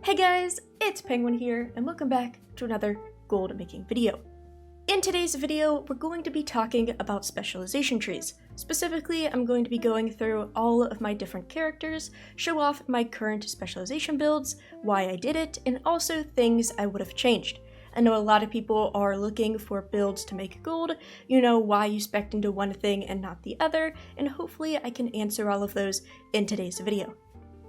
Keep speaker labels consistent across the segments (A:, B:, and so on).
A: Hey guys, it's Penguin here, and welcome back to another gold making video. In today's video, we're going to be talking about specialization trees. Specifically, I'm going to be going through all of my different characters, show off my current specialization builds, why I did it, and also things I would have changed. I know a lot of people are looking for builds to make gold, why you spec into one thing and not the other, and hopefully I can answer all of those in today's video.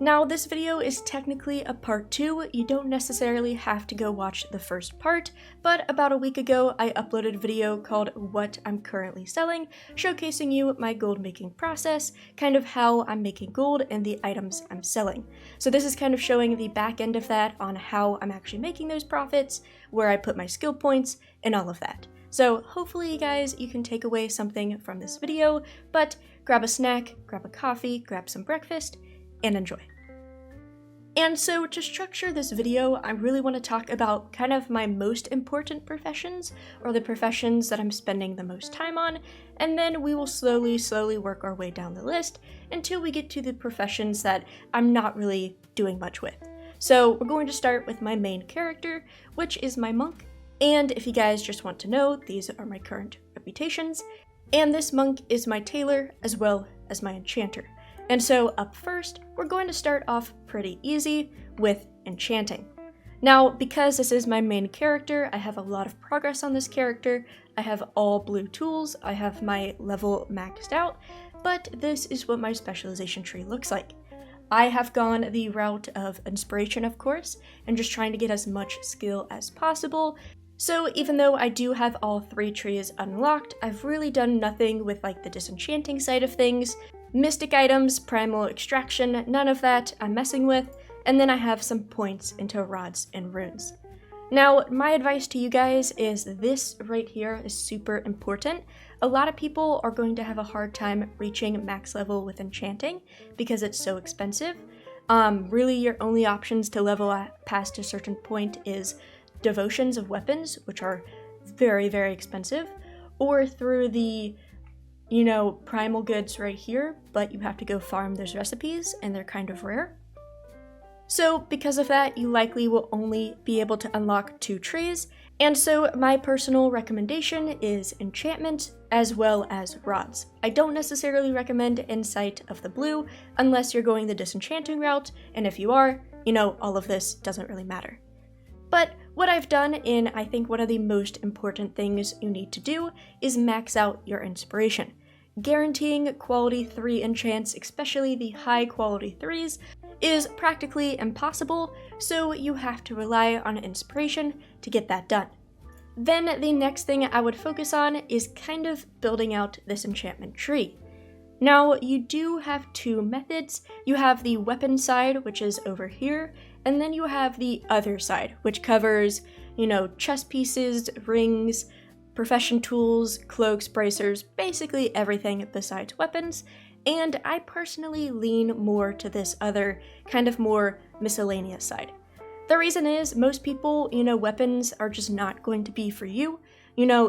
A: Now, this video is technically a part 2, you don't necessarily have to go watch the first part, but about a week ago I uploaded a video called What I'm Currently Selling, showcasing you my gold making process, kind of how I'm making gold and the items I'm selling. So this is kind of showing the back end of that on how I'm actually making those profits, where I put my skill points, and all of that. So hopefully you guys, you can take away something from this video, but grab a snack, grab a coffee, grab some breakfast, and enjoy. And so to structure this video, I really want to talk about kind of my most important professions, or the professions that I'm spending the most time on, and then we will slowly work our way down the list until we get to the professions that I'm not really doing much with. So we're going to start with my main character, which is my monk, and if you guys just want to know, these are my current reputations, and this monk is my tailor as well as my enchanter. And so up first, we're going to start off pretty easy with Enchanting. Now, because this is my main character, I have a lot of progress on this character, I have all blue tools, I have my level maxed out, but this is what my specialization tree looks like. I have gone the route of Inspiration, of course, and just trying to get as much skill as possible. So even though I do have all 3 trees unlocked, I've really done nothing with like the disenchanting side of things. Mystic items, primal extraction, none of that I'm messing with, and then I have some points into rods and runes. Now, my advice to you guys is this right here is super important. A lot of people are going to have a hard time reaching max level with enchanting because it's so expensive. Really, your only options to level past a certain point is devotions of weapons, which are very expensive, or through the primal goods right here, but you have to go farm those recipes and they're kind of rare. So because of that, you likely will only be able to unlock 2 trees, and so my personal recommendation is enchantment as well as rods. I don't necessarily recommend Insight of the Blue unless you're going the disenchanting route, and if you are, all of this doesn't really matter. But what I've done, and I think one of the most important things you need to do, is max out your inspiration. Guaranteeing quality 3 enchants, especially the high quality 3s, is practically impossible, so you have to rely on inspiration to get that done. Then the next thing I would focus on is kind of building out this enchantment tree. Now, you do have 2 methods. You have the weapon side, which is over here, and then you have the other side, which covers, chest pieces, rings, profession tools, cloaks, bracers, basically everything besides weapons, and I personally lean more to this other, kind of more miscellaneous side. The reason is, most people, weapons are just not going to be for you.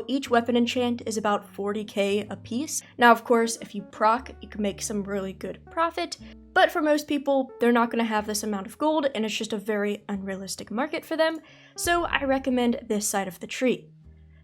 A: Each weapon enchant is about 40k a piece. Now, of course, if you proc, you can make some really good profit, but for most people, they're not going to have this amount of gold, and it's just a very unrealistic market for them, so I recommend this side of the tree.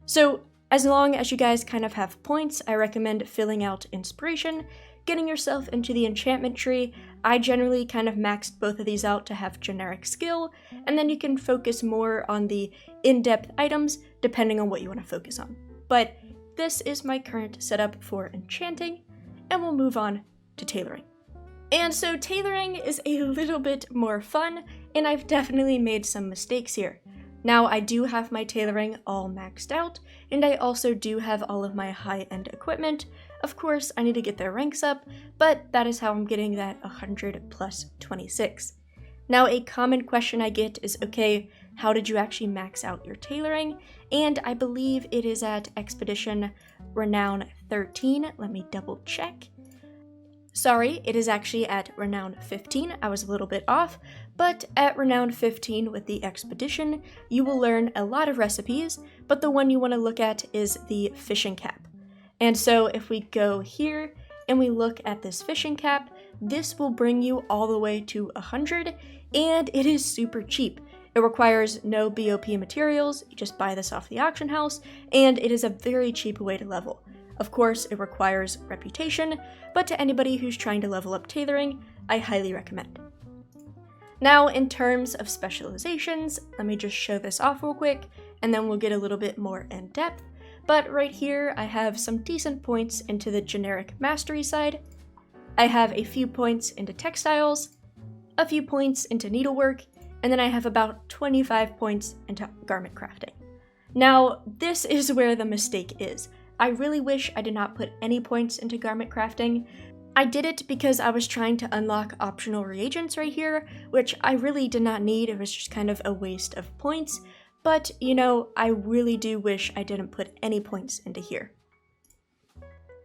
A: So, as long as you guys kind of have points, I recommend filling out inspiration, getting yourself into the enchantment tree. I generally kind of maxed both of these out to have generic skill, and then you can focus more on the in-depth items depending on what you want to focus on. But this is my current setup for enchanting, and we'll move on to tailoring. And so tailoring is a little bit more fun, and I've definitely made some mistakes here. Now, I do have my tailoring all maxed out, and I also do have all of my high-end equipment. Of course, I need to get their ranks up, but that is how I'm getting that 100 plus 26. Now, a common question I get is, okay, how did you actually max out your tailoring? And I believe it is at Expedition Renown 13. Let me double check. Sorry, it is actually at Renown 15. I was a little bit off, but at Renown 15 with the Expedition, you will learn a lot of recipes, but the one you want to look at is the fishing cap. And so if we go here and we look at this fishing cap, this will bring you all the way to 100, and it is super cheap. It requires no BOP materials, you just buy this off the auction house, and it is a very cheap way to level. Of course, it requires reputation, but to anybody who's trying to level up tailoring, I highly recommend. Now, in terms of specializations, let me just show this off real quick, and then we'll get a little bit more in depth. But right here, I have some decent points into the generic mastery side. I have a few points into textiles, a few points into needlework, and then I have about 25 points into garment crafting. Now, this is where the mistake is. I really wish I did not put any points into garment crafting. I did it because I was trying to unlock optional reagents right here, which I really did not need. It was just kind of a waste of points. But, you know, I really do wish I didn't put any points into here.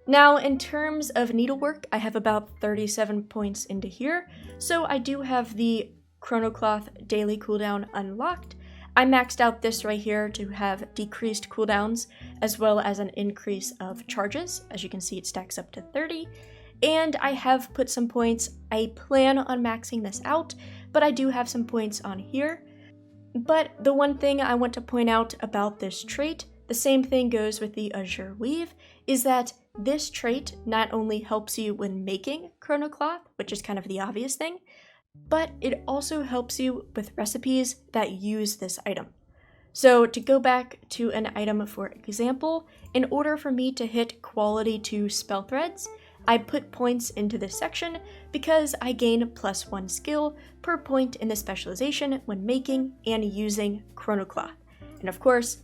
A: Now, in terms of needlework, I have about 37 points into here, so I do have the Chronocloth daily cooldown unlocked. I maxed out this right here to have decreased cooldowns, as well as an increase of charges. As you can see, it stacks up to 30. And I have put some points. I plan on maxing this out, but I do have some points on here. But the one thing I want to point out about this trait, the same thing goes with the Azure Weave, is that this trait not only helps you when making Chronocloth, which is kind of the obvious thing, but it also helps you with recipes that use this item. So to go back to an item for example, in order for me to hit quality 2 spell threads, I put points into this section because I gain +1 skill per point in the specialization when making and using Chronocloth. And of course,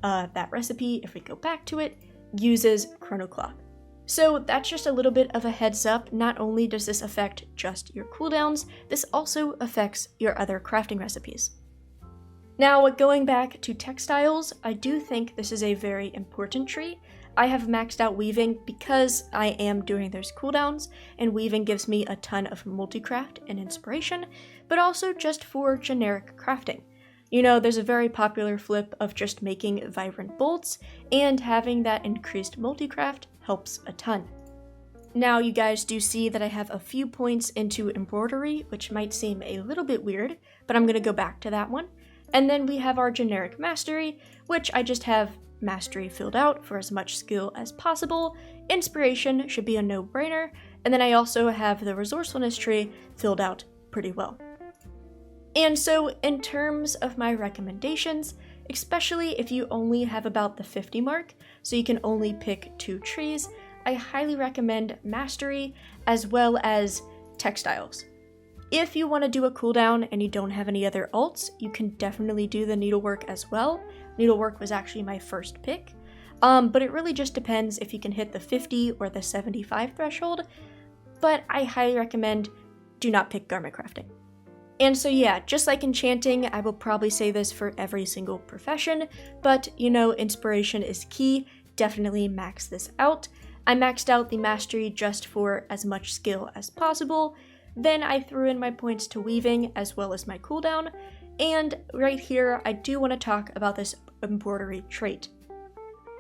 A: that recipe, if we go back to it, uses Chronocloth. So that's just a little bit of a heads up. Not only does this affect just your cooldowns, this also affects your other crafting recipes. Now, going back to textiles, I do think this is a very important tree. I have maxed out weaving because I am doing those cooldowns, and weaving gives me a ton of multi-craft and inspiration, but also just for generic crafting. You know, there's a very popular flip of just making vibrant bolts, and having that increased multi-craft helps a ton. Now, you guys do see that I have a few points into embroidery, which might seem a little bit weird, but I'm going to go back to that one. And then we have our generic mastery, which I just have mastery filled out for as much skill as possible. Inspiration should be a no-brainer, and then I also have the resourcefulness tree filled out pretty well. And so in terms of my recommendations, especially if you only have about the 50 mark, so you can only pick 2 trees, I highly recommend mastery as well as textiles. If you want to do a cooldown and you don't have any other alts, you can definitely do the needlework as well. Needlework was actually my first pick, but it really just depends if you can hit the 50 or the 75 threshold, but I highly recommend do not pick garment crafting. And so yeah, just like enchanting, I will probably say this for every single profession, but you know, inspiration is key. Definitely max this out. I maxed out the mastery just for as much skill as possible. Then I threw in my points to weaving as well as my cooldown. And right here, I do want to talk about this embroidery trait.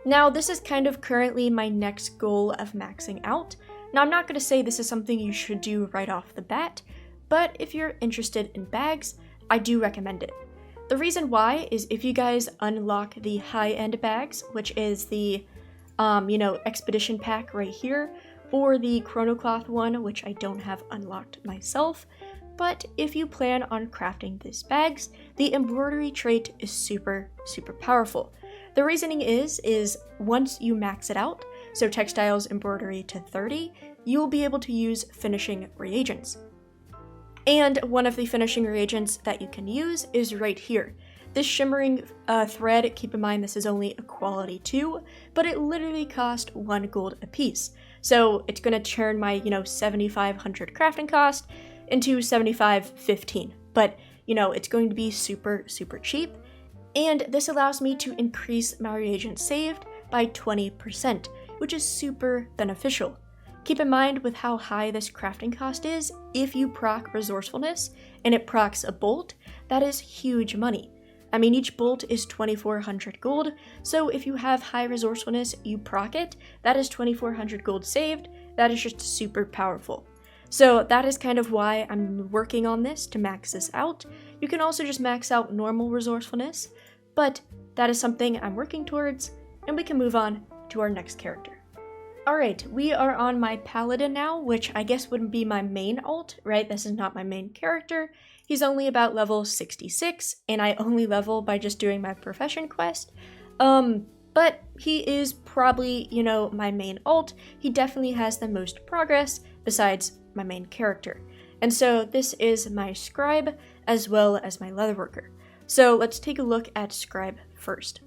A: Now, this is kind of currently my next goal of maxing out. Now, I'm not going to say this is something you should do right off the bat, but if you're interested in bags, I do recommend it. The reason why is if you guys unlock the high-end bags, which is the, expedition pack right here, or the Chronocloth one, which I don't have unlocked myself, but if you plan on crafting these bags, the embroidery trait is super, super powerful. The reasoning is once you max it out, so textiles embroidery to 30, you will be able to use finishing reagents. And one of the finishing reagents that you can use is right here. This shimmering thread, keep in mind this is only a quality 2, but it literally cost 1 gold a piece. So it's going to turn my, 7,500 crafting cost into 7,515. But, it's going to be super, super cheap. And this allows me to increase my reagents saved by 20%, which is super beneficial. Keep in mind with how high this crafting cost is, if you proc resourcefulness and it procs a bolt, that is huge money. I mean, each bolt is 2,400 gold, so if you have high resourcefulness, you proc it, that is 2,400 gold saved. That is just super powerful. So that is kind of why I'm working on this, to max this out. You can also just max out normal resourcefulness, but that is something I'm working towards, and we can move on to our next character. Alright, we are on my paladin now, which I guess wouldn't be my main alt, right? This is not my main character. He's only about level 66, and I only level by just doing my profession quest. But he is probably, you know, my main alt. He definitely has the most progress besides my main character. And so this is my scribe as well as my leatherworker. So let's take a look at scribe first.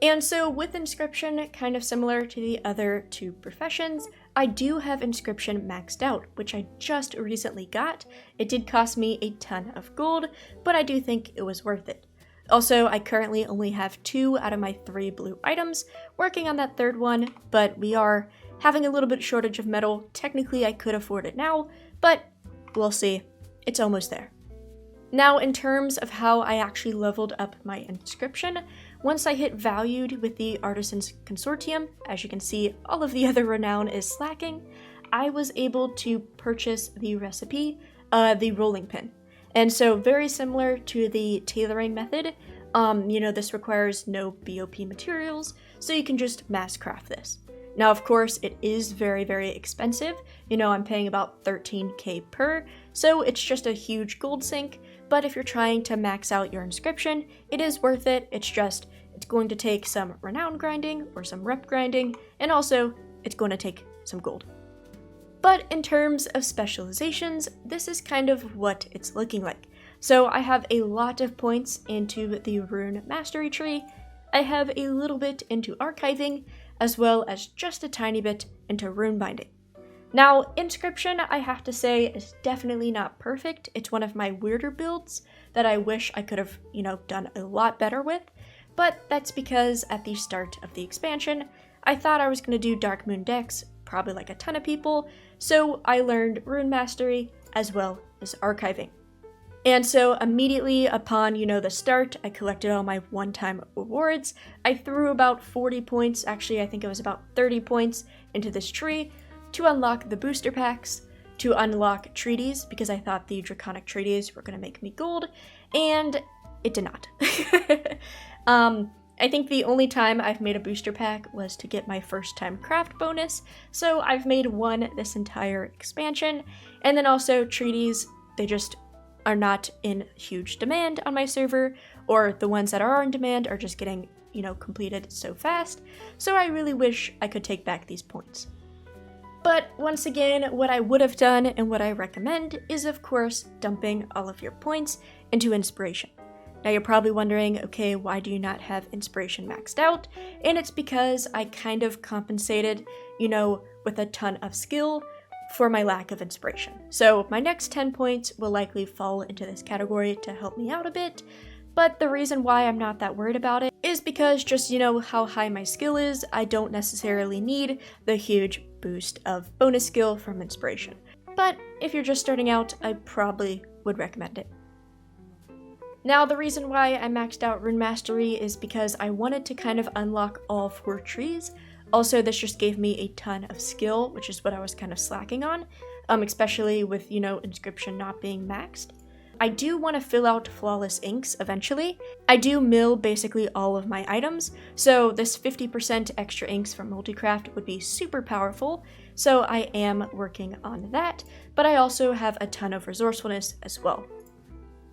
A: And so with Inscription, kind of similar to the other two professions, I do have Inscription maxed out, which I just recently got. It did cost me a ton of gold, but I do think it was worth it. Also, I currently only have 2 out of my 3 blue items, working on that third one, but we are having a little bit shortage of metal. Technically, I could afford it now, but we'll see. It's almost there. Now, in terms of how I actually leveled up my Inscription, once I hit valued with the Artisans Consortium, as you can see, all of the other renown is slacking, I was able to purchase the recipe, the rolling pin. And so very similar to the tailoring method, you know, this requires no BOP materials, so you can just mass craft this. Now, of course, it is very, very expensive. You know, I'm paying about 13k per, so it's just a huge gold sink. But if you're trying to max out your Inscription, it is worth it. It's going to take some renown grinding or some rep grinding, and also it's going to take some gold. But in terms of specializations, this is kind of what it's looking like. So I have a lot of points into the rune mastery tree. I have a little bit into archiving, as well as just a tiny bit into rune binding. Now, Inscription, I have to say, is definitely not perfect. It's one of my weirder builds that I wish I could have, you know, done a lot better with. But that's because at the start of the expansion, I thought I was going to do Dark Moon decks, probably like a ton of people, so I learned rune mastery as well as archiving. And so immediately upon, you know, the start, I collected all my one-time rewards. I threw about 40 points, actually I think it was about 30 points into this tree to unlock the booster packs, to unlock treaties, because I thought the draconic treaties were going to make me gold, and it did not. I think the only time I've made a booster pack was to get my first time craft bonus, so I've made one this entire expansion. And then also treaties, they just are not in huge demand on my server, or the ones that are in demand are just getting, you know, completed so fast. So I really wish I could take back these points. But once again, what I would have done and what I recommend is, of course, dumping all of your points into Inspiration. Now you're probably wondering, okay, why do you not have Inspiration maxed out? And it's because I kind of compensated, you know, with a ton of skill for my lack of Inspiration. So my next 10 points will likely fall into this category to help me out a bit, but the reason why I'm not that worried about it is because just, you know, how high my skill is, I don't necessarily need the huge boost of bonus skill from Inspiration. But if you're just starting out, I probably would recommend it. Now, the reason why I maxed out Rune Mastery is because I wanted to kind of unlock all 4 trees. Also, this just gave me a ton of skill, which is what I was kind of slacking on, especially with, you know, Inscription not being maxed. I do want to fill out Flawless Inks eventually. I do mill basically all of my items, so this 50% extra inks from Multicraft would be super powerful, so I am working on that, but I also have a ton of resourcefulness as well.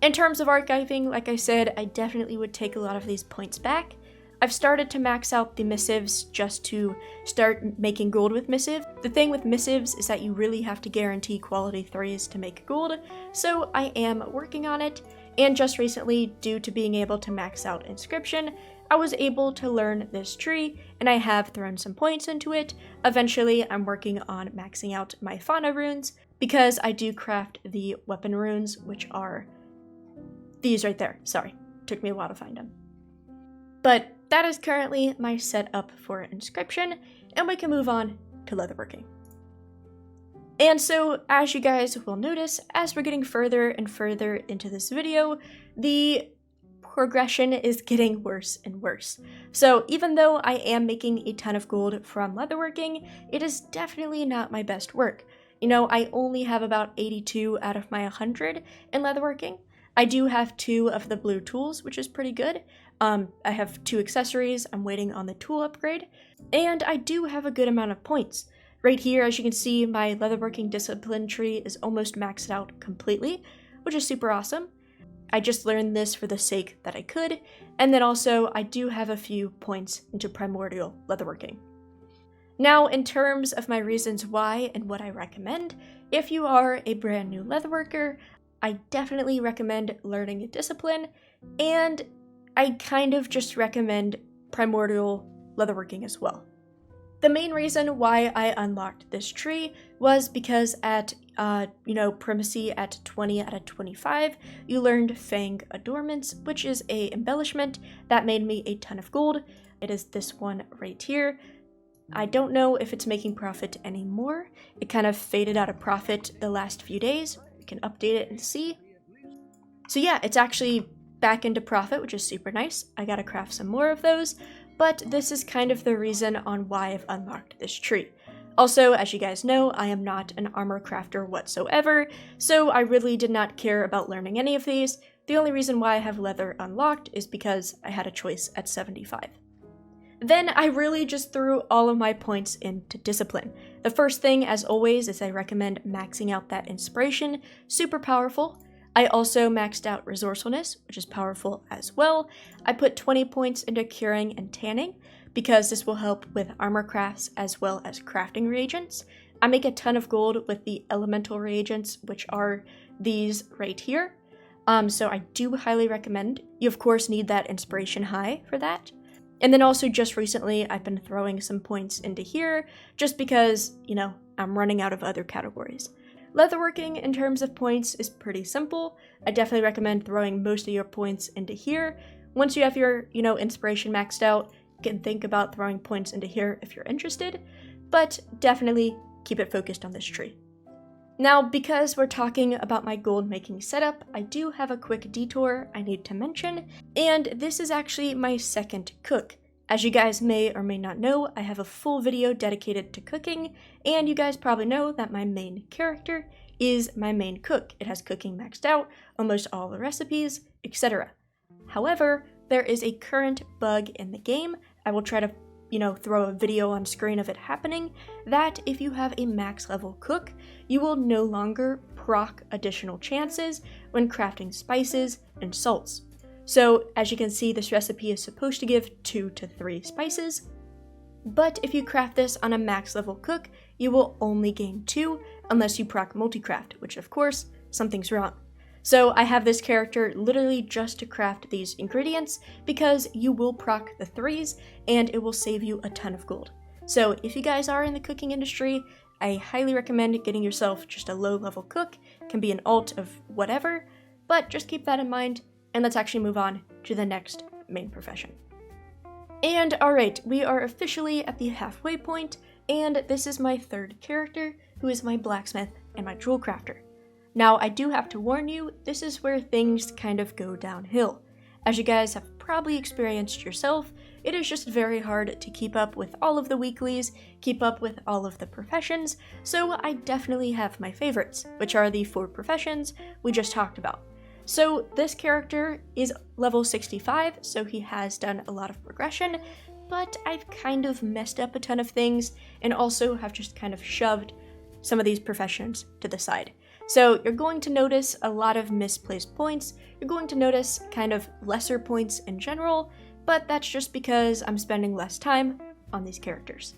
A: In terms of archiving, like I said, I definitely would take a lot of these points back. I've started to max out the missives just to start making gold with missive. The thing with missives is that you really have to guarantee quality 3s to make gold, so I am working on it, and just recently, due to being able to max out Inscription, I was able to learn this tree, and I have thrown some points into it. Eventually, I'm working on maxing out my fauna runes, because I do craft the weapon runes, which are these right there. Sorry, took me a while to find them. But that is currently my setup for Inscription, and we can move on to Leatherworking. And so, as you guys will notice, as we're getting further and further into this video, the progression is getting worse and worse. So even though I am making a ton of gold from leatherworking, it is definitely not my best work. You know, I only have about 82 out of my 100 in leatherworking. I do have 2 of the blue tools, which is pretty good. I have 2 accessories, I'm waiting on the tool upgrade, and I do have a good amount of points. Right here, as you can see, my leatherworking discipline tree is almost maxed out completely, which is super awesome. I just learned this for the sake that I could, and then also I do have a few points into primordial leatherworking. Now, in terms of my reasons why and what I recommend, if you are a brand new leatherworker, I definitely recommend learning a discipline, and I kind of just recommend primordial leatherworking as well. The main reason why I unlocked this tree was because at, primacy at 20 out of 25, you learned Fang Adornments, which is a embellishment that made me a ton of gold. It is this one right here. I don't know if it's making profit anymore. It kind of faded out of profit the last few days. We can update it and see. So yeah, it's actually back into profit, which is super nice. I gotta craft some more of those. But this is kind of the reason on why I've unlocked this tree. Also, as you guys know, I am not an armor crafter whatsoever, so I really did not care about learning any of these. The only reason why I have leather unlocked is because I had a choice at 75. Then I really just threw all of my points into discipline. The first thing, as always, is I recommend maxing out that inspiration, super powerful. I also maxed out resourcefulness, which is powerful as well. I put 20 points into curing and tanning because this will help with armor crafts as well as crafting reagents. I make a ton of gold with the elemental reagents, which are these right here. So I do highly recommend. You of course need that inspiration high for that. And then also just recently I've been throwing some points into here just because, I'm running out of other categories. Leatherworking in terms of points is pretty simple. I definitely recommend throwing most of your points into here. Once you have your, inspiration maxed out, you can think about throwing points into here if you're interested, but definitely keep it focused on this tree. Now, because we're talking about my gold making setup, I do have a quick detour I need to mention, and this is actually my second cook. As you guys may or may not know, I have a full video dedicated to cooking, and you guys probably know that my main character is my main cook. It has cooking maxed out, almost all the recipes, etc. However, there is a current bug in the game. I will try to, throw a video on screen of it happening, that if you have a max level cook, you will no longer proc additional chances when crafting spices and salts. So, as you can see, this recipe is supposed to give 2 to 3 spices, but if you craft this on a max level cook, you will only gain 2 unless you proc multicraft, which of course, something's wrong. So I have this character literally just to craft these ingredients because you will proc the 3s and it will save you a ton of gold. So if you guys are in the cooking industry, I highly recommend getting yourself just a low level cook. It can be an alt of whatever, but just keep that in mind. And let's actually move on to the next main profession. And alright, we are officially at the halfway point, and this is my third character, who is my blacksmith and my jewelcrafter. Now, I do have to warn you, this is where things kind of go downhill. As you guys have probably experienced yourself, it is just very hard to keep up with all of the weeklies, keep up with all of the professions, so I definitely have my favorites, which are the 4 professions we just talked about. So this character is level 65, so he has done a lot of progression, but I've kind of messed up a ton of things and also have just kind of shoved some of these professions to the side. So you're going to notice a lot of misplaced points, you're going to notice kind of lesser points in general, but that's just because I'm spending less time on these characters.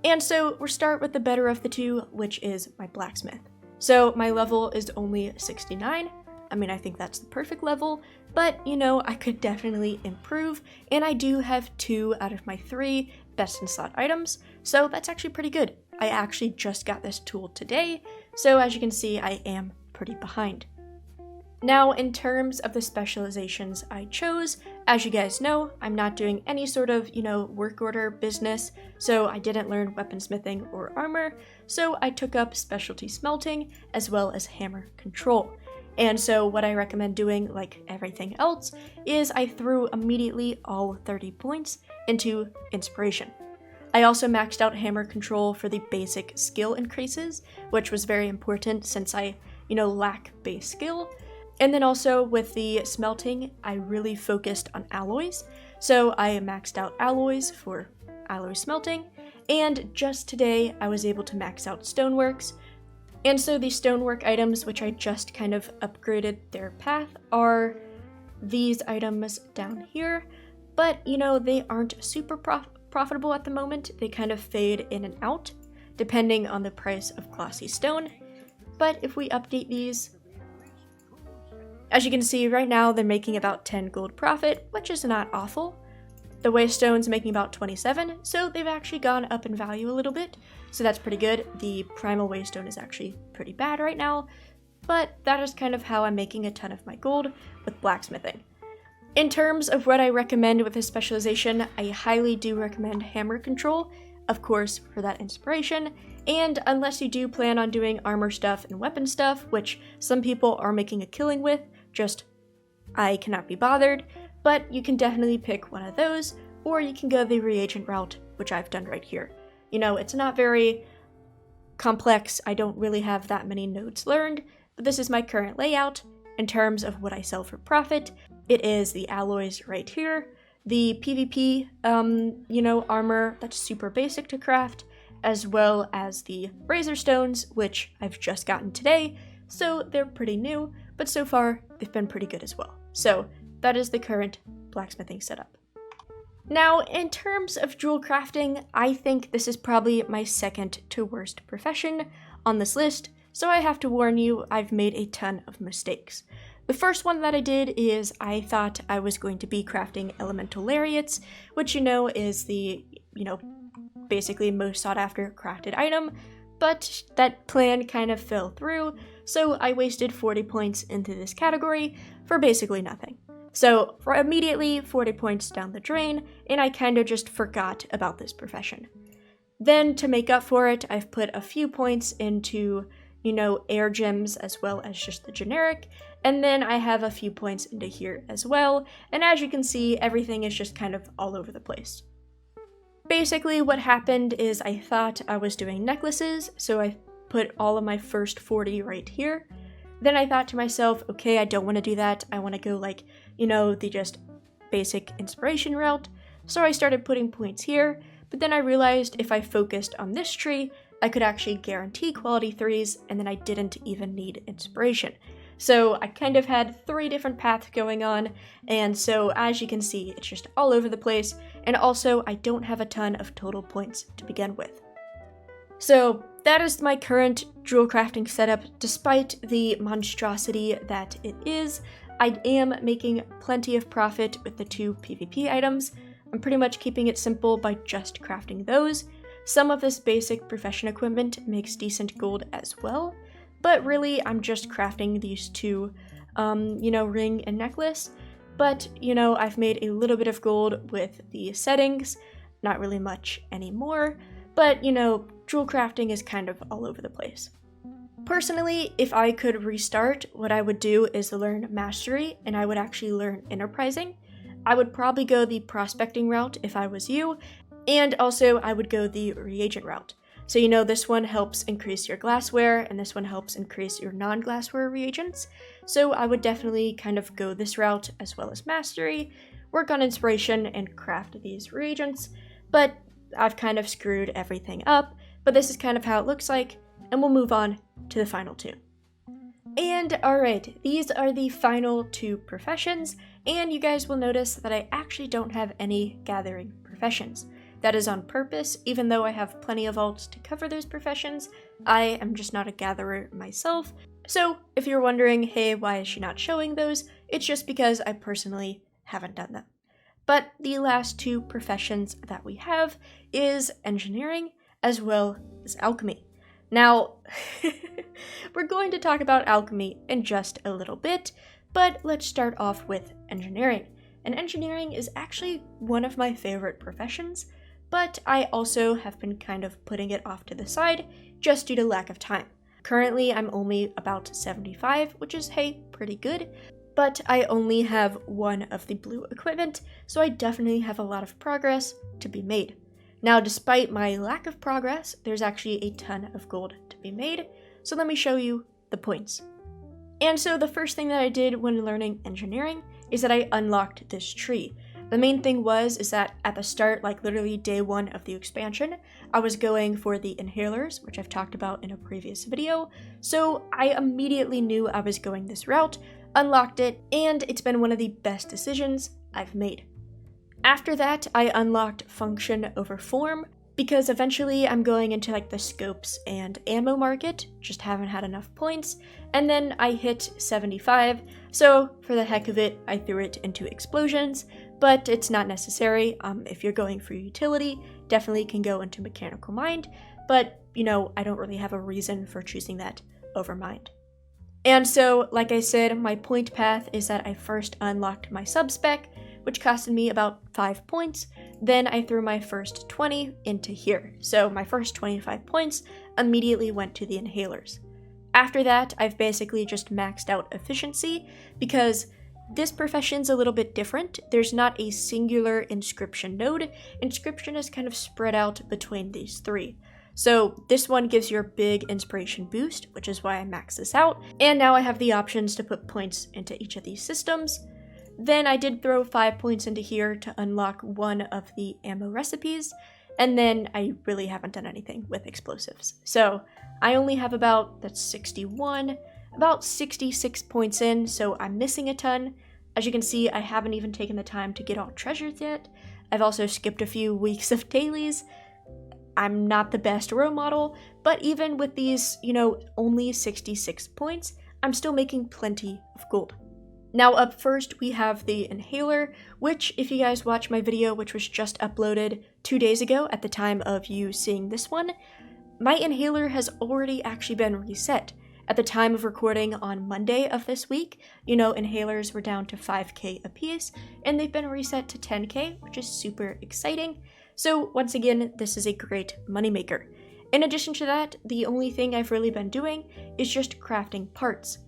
A: And so we'll start with the better of the two, which is my blacksmith. So my level is only 69. I mean, I think that's the perfect level, but I could definitely improve, and I do have 2 out of my 3 best in slot items, so that's actually pretty good. I actually just got this tool today, so as you can see, I am pretty behind. Now, in terms of the specializations I chose, as you guys know, I'm not doing any sort of, work order business, so I didn't learn weaponsmithing or armor, so I took up specialty smelting as well as hammer control. And so what I recommend doing, like everything else, is I threw immediately all 30 points into inspiration. I also maxed out hammer control for the basic skill increases, which was very important since I, lack base skill. And then also with the smelting, I really focused on alloys. So I maxed out alloys for alloy smelting, and just today I was able to max out stoneworks. And so the stonework items, which I just kind of upgraded their path, are these items down here. But, they aren't super profitable at the moment. They kind of fade in and out, depending on the price of glossy stone. But if we update these, as you can see right now, they're making about 10 gold profit, which is not awful. The waste stone's making about 27, so they've actually gone up in value a little bit, so that's pretty good. The primal waste stone is actually pretty bad right now, but that is kind of how I'm making a ton of my gold with blacksmithing. In terms of what I recommend with this specialization, I highly do recommend hammer control, of course, for that inspiration, and unless you do plan on doing armor stuff and weapon stuff, which some people are making a killing with, I cannot be bothered, but you can definitely pick one of those, or you can go the reagent route, which I've done right here. It's not very complex, I don't really have that many nodes learned, but this is my current layout. In terms of what I sell for profit, it is the alloys right here, the PvP, armor that's super basic to craft, as well as the razor stones, which I've just gotten today, so they're pretty new, but so far they've been pretty good as well. So that is the current blacksmithing setup. Now, in terms of jewel crafting, I think this is probably my second to worst profession on this list, so I have to warn you, I've made a ton of mistakes. The first one that I did is I thought I was going to be crafting elemental lariats, which is the, basically most sought after crafted item, but that plan kind of fell through, so I wasted 40 points into this category for basically nothing. So for immediately 40 points down the drain, and I kind of just forgot about this profession. Then to make up for it, I've put a few points into, air gems as well as just the generic, and then I have a few points into here as well, and as you can see, everything is just kind of all over the place. Basically what happened is I thought I was doing necklaces, so I put all of my first 40 right here. Then I thought to myself, okay, I don't want to do that, I want to go the just basic inspiration route, so I started putting points here, but then I realized if I focused on this tree, I could actually guarantee quality 3s, and then I didn't even need inspiration. So I kind of had 3 different paths going on, and so as you can see, it's just all over the place, and also I don't have a ton of total points to begin with. So that is my current jewel crafting setup. Despite the monstrosity that it is, I am making plenty of profit with the 2 PvP items. I'm pretty much keeping it simple by just crafting those. Some of this basic profession equipment makes decent gold as well, but really I'm just crafting these 2, ring and necklace. But, I've made a little bit of gold with the settings, not really much anymore, but, jewel crafting is kind of all over the place. Personally, if I could restart, what I would do is learn mastery, and I would actually learn enterprising. I would probably go the prospecting route if I was you, and also I would go the reagent route. So this one helps increase your glassware, and this one helps increase your non-glassware reagents. So I would definitely kind of go this route as well as mastery, work on inspiration, and craft these reagents. But I've kind of screwed everything up, but this is kind of how it looks like, and we'll move on to the final 2. And alright, these are the final 2 professions, and you guys will notice that I actually don't have any gathering professions. That is on purpose, even though I have plenty of alts to cover those professions, I am just not a gatherer myself. So if you're wondering, hey, why is she not showing those, it's just because I personally haven't done them. But the last 2 professions that we have is engineering as well as alchemy. Now, we're going to talk about alchemy in just a little bit, but let's start off with engineering. And engineering is actually one of my favorite professions, but I also have been kind of putting it off to the side just due to lack of time. Currently, I'm only about 75, which is, hey, pretty good, but I only have 1 of the blue equipment, so I definitely have a lot of progress to be made. Now, despite my lack of progress, there's actually a ton of gold to be made, so let me show you the points. And so the first thing that I did when learning engineering is that I unlocked this tree. The main thing is that at the start, like literally day 1 of the expansion, I was going for the inhalers, which I've talked about in a previous video, so I immediately knew I was going this route, unlocked it, and it's been one of the best decisions I've made. After that, I unlocked function over form, because eventually I'm going into like the scopes and ammo market, just haven't had enough points, and then I hit 75, so for the heck of it, I threw it into explosions, but it's not necessary. If you're going for utility, definitely can go into mechanical mind, but you know, I don't really have a reason for choosing that over mind. And so, like I said, my point path is that I first unlocked my sub-spec, which costed me about 5 points. Then I threw my first 20 into here. So my first 25 points immediately went to the inhalers. After that, I've basically just maxed out efficiency because this profession's a little bit different. There's not a singular inscription node. Inscription is kind of spread out between these 3. So this one gives you a big inspiration boost, which is why I maxed this out. And now I have the options to put points into each of these systems. Then I did throw 5 points into here to unlock one of the ammo recipes, and then I really haven't done anything with explosives. So I only have about 66 points in, so I'm missing a ton. As you can see, I haven't even taken the time to get all treasures yet. I've also skipped a few weeks of dailies. I'm not the best role model, but even with these, only 66 points, I'm still making plenty of gold. Now up first, we have the inhaler, which if you guys watch my video, which was just uploaded 2 days ago at the time of you seeing this one, my inhaler has already actually been reset. At the time of recording on Monday of this week, inhalers were down to 5k apiece, and they've been reset to 10k, which is super exciting. So once again, this is a great moneymaker. In addition to that, the only thing I've really been doing is just crafting parts.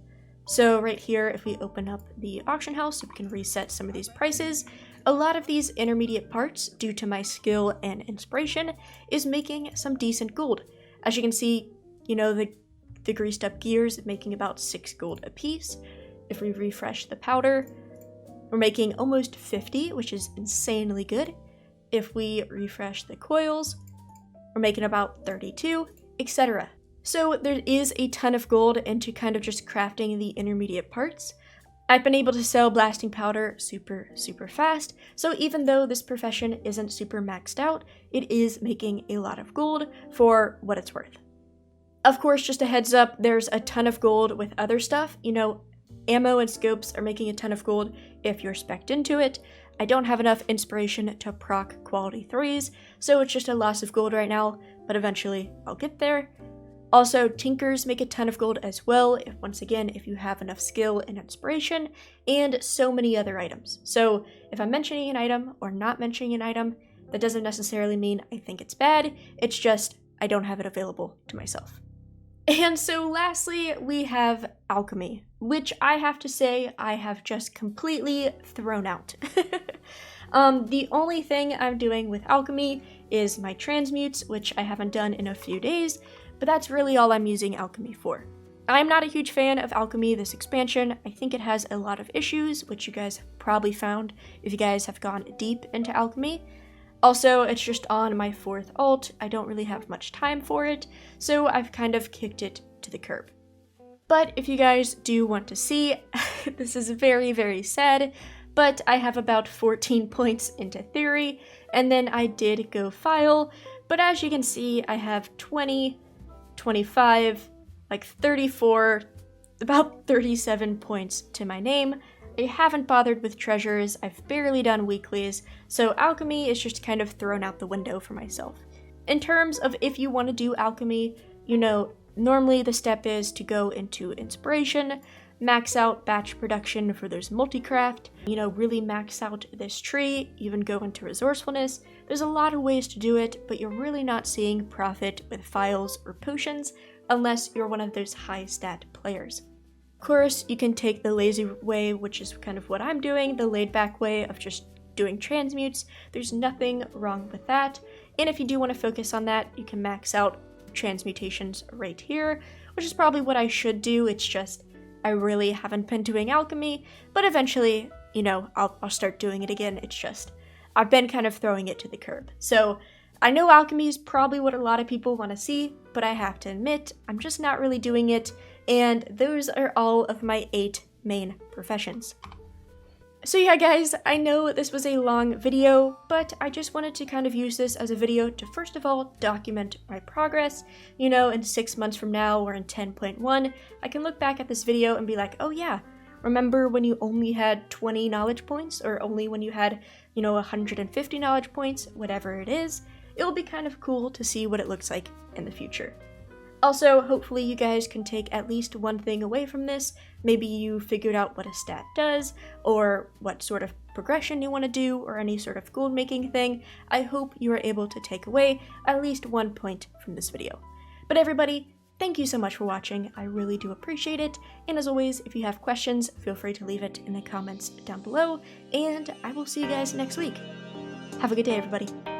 A: So right here, if we open up the auction house, we can reset some of these prices. A lot of these intermediate parts, due to my skill and inspiration, is making some decent gold. As you can see, the greased up gears making about 6 gold a piece. If we refresh the powder, we're making almost 50, which is insanely good. If we refresh the coils, we're making about 32, etc. So there is a ton of gold into kind of just crafting the intermediate parts. I've been able to sell blasting powder super fast, so even though this profession isn't super maxed out, it is making a lot of gold for what it's worth. Of course, just a heads up, there's a ton of gold with other stuff. Ammo and scopes are making a ton of gold if you're spec'd into it. I don't have enough inspiration to proc quality 3s, so it's just a loss of gold right now, but eventually I'll get there. Also, tinkers make a ton of gold as well, if you have enough skill and inspiration, and so many other items. So if I'm mentioning an item or not mentioning an item, that doesn't necessarily mean I think it's bad, it's just I don't have it available to myself. And so lastly, we have Alchemy, which I have to say I have just completely thrown out. The only thing I'm doing with Alchemy is my transmutes, which I haven't done in a few days, but that's really all I'm using Alchemy for. I'm not a huge fan of Alchemy this expansion. I think it has a lot of issues, which you guys have probably found if you guys have gone deep into Alchemy. Also, it's just on my 4th alt. I don't really have much time for it, so I've kind of kicked it to the curb. But if you guys do want to see, this is very sad, but I have about 14 points into theory, and then I did go file, but as you can see, I have 20, 25, 34, about 37 points to my name. I haven't bothered with treasures, I've barely done weeklies, so Alchemy is just kind of thrown out the window for myself. In terms of if you want to do Alchemy, normally the step is to go into Inspiration, max out batch production for those multi-craft, really max out this tree, even go into Resourcefulness. There's a lot of ways to do it, but you're really not seeing profit with files or potions unless you're one of those high stat players. Of course, you can take the lazy way, which is kind of what I'm doing, the laid back way of just doing transmutes. There's nothing wrong with that. And if you do want to focus on that, you can max out transmutations right here, which is probably what I should do. It's just I really haven't been doing alchemy, but eventually, you know, I'll start doing it again. It's just I've been kind of throwing it to the curb. So I know alchemy is probably what a lot of people want to see, but I have to admit, I'm just not really doing it, and those are all of my 8 main professions. So yeah guys, I know this was a long video, but I just wanted to kind of use this as a video to first of all document my progress. You know, in 6 months from now or in 10.1, I can look back at this video and be like, oh yeah, remember when you only had 20 knowledge points, or only when you had, you know, 150 knowledge points, whatever it is. It'll be kind of cool to see what it looks like in the future. Also, hopefully you guys can take at least one thing away from this. Maybe you figured out what a stat does, or what sort of progression you want to do, or any sort of gold making thing. I hope you are able to take away at least 1 point from this video. But everybody, thank you so much for watching. I really do appreciate it. And as always, if you have questions, feel free to leave it in the comments down below, and I will see you guys next week. Have a good day, everybody.